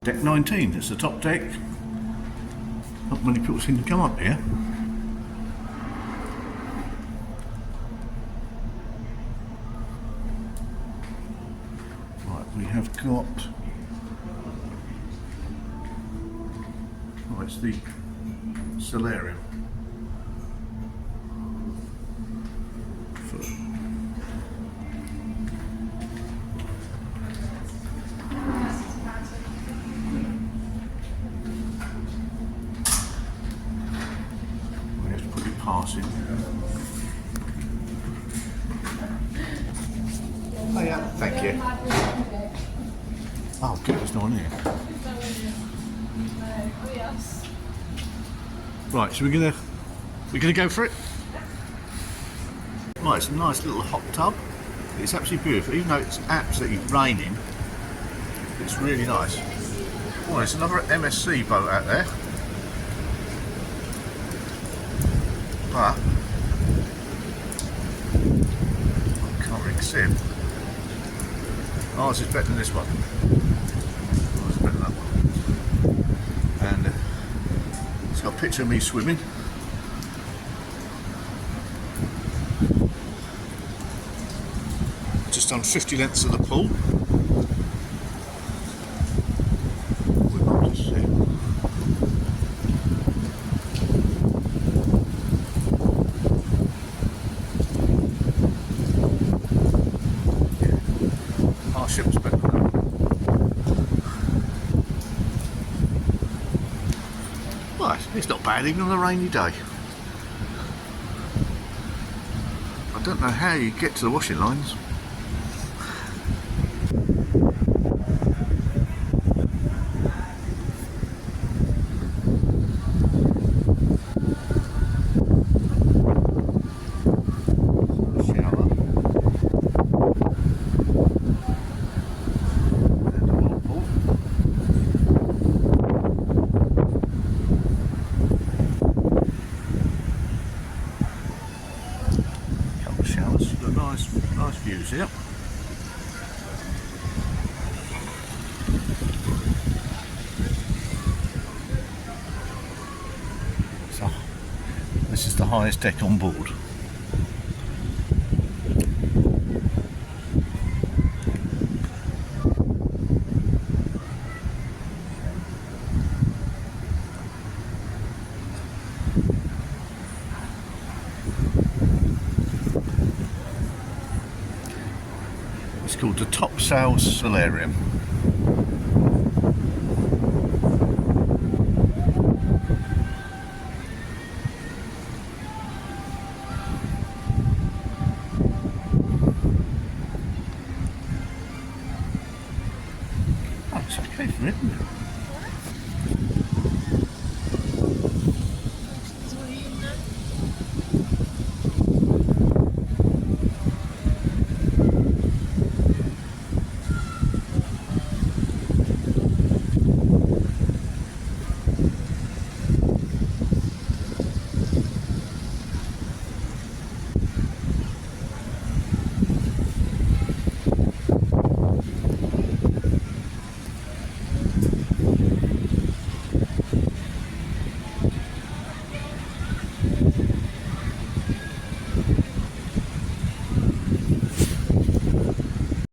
Deck 19, it's the top deck. Not many people seem to come up here. Right, we have got... Oh, it's the Solarium. Passing. Oh yeah, thank you. Oh good, there's no one here. Right, so we're gonna go for it. Right, it's a nice little hot tub. It's absolutely beautiful, even though it's absolutely raining. It's really nice. Oh, there's another MSC boat out there. But I can't really see him. Ours is better than this one. Ours is better than that one. And it's got a picture of me swimming. Just done 50 lengths of the pool. We've got to see. Ship's better than that. Well, it's not bad even on a rainy day. I don't know how you get to the washing lines. Nice views here. So, this is the highest deck on board. It's called the Top Sail Solarium. Oh, it's okay for it, isn't it?